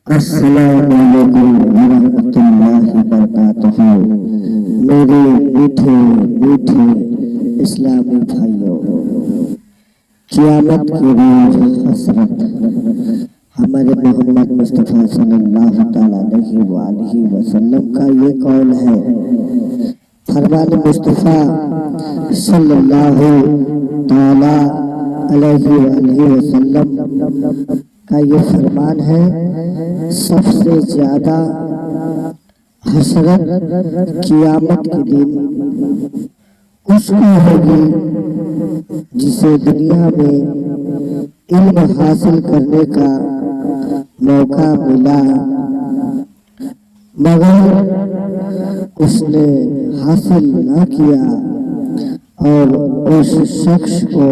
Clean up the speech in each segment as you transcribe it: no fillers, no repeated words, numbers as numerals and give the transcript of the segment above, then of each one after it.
अस्सलामुअलैकुम वरहमतुल्लाहि वबरकातुहू। मेरे मीठे मीठे इस्लामी भाइयों, क़यामत की रोज हसरत हमारे मोहम्मद मुस्तफ़ा सल्लल्लाहु तआला अलैहि वसल्लम का ये कौल है। फरमान मुस्तफ़ा सल्लल्लाहु तआला अलैहि वसल्लम का ये फरमान है, सबसे ज्यादा हसरत क़यामत के दिन उसको होगी जिसे दुनिया में इल्म हासिल करने का मौका मिला मगर उसने हासिल न किया, और उस शख्स को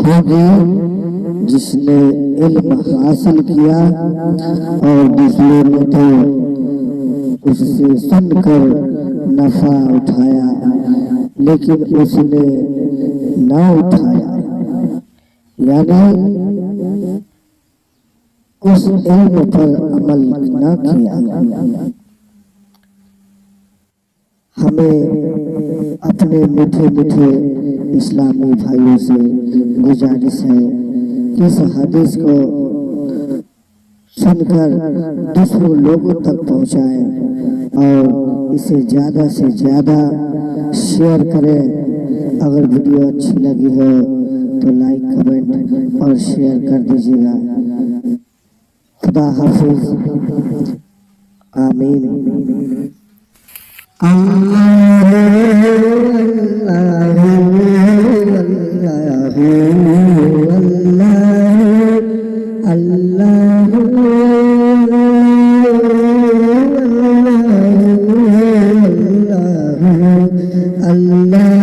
होगी जिसने इल्म हासिल किया और दूसरे ने तो उससे सुनकर नफा उठाया लेकिन उसने ना उठाया, यानी उस इल्म पर अमल न किया। हमें अपने मीठे मीठे इस्लामी भाइयों से गुजारिश है कि इस हदीस को सुनकर दूसरों लोगों तक पहुंचाएं और इसे ज़्यादा से ज़्यादा शेयर करें। अगर वीडियो अच्छी लगी हो तो लाइक कमेंट और शेयर कर दीजिएगा। खुदा हाफिज, आमीन। Allah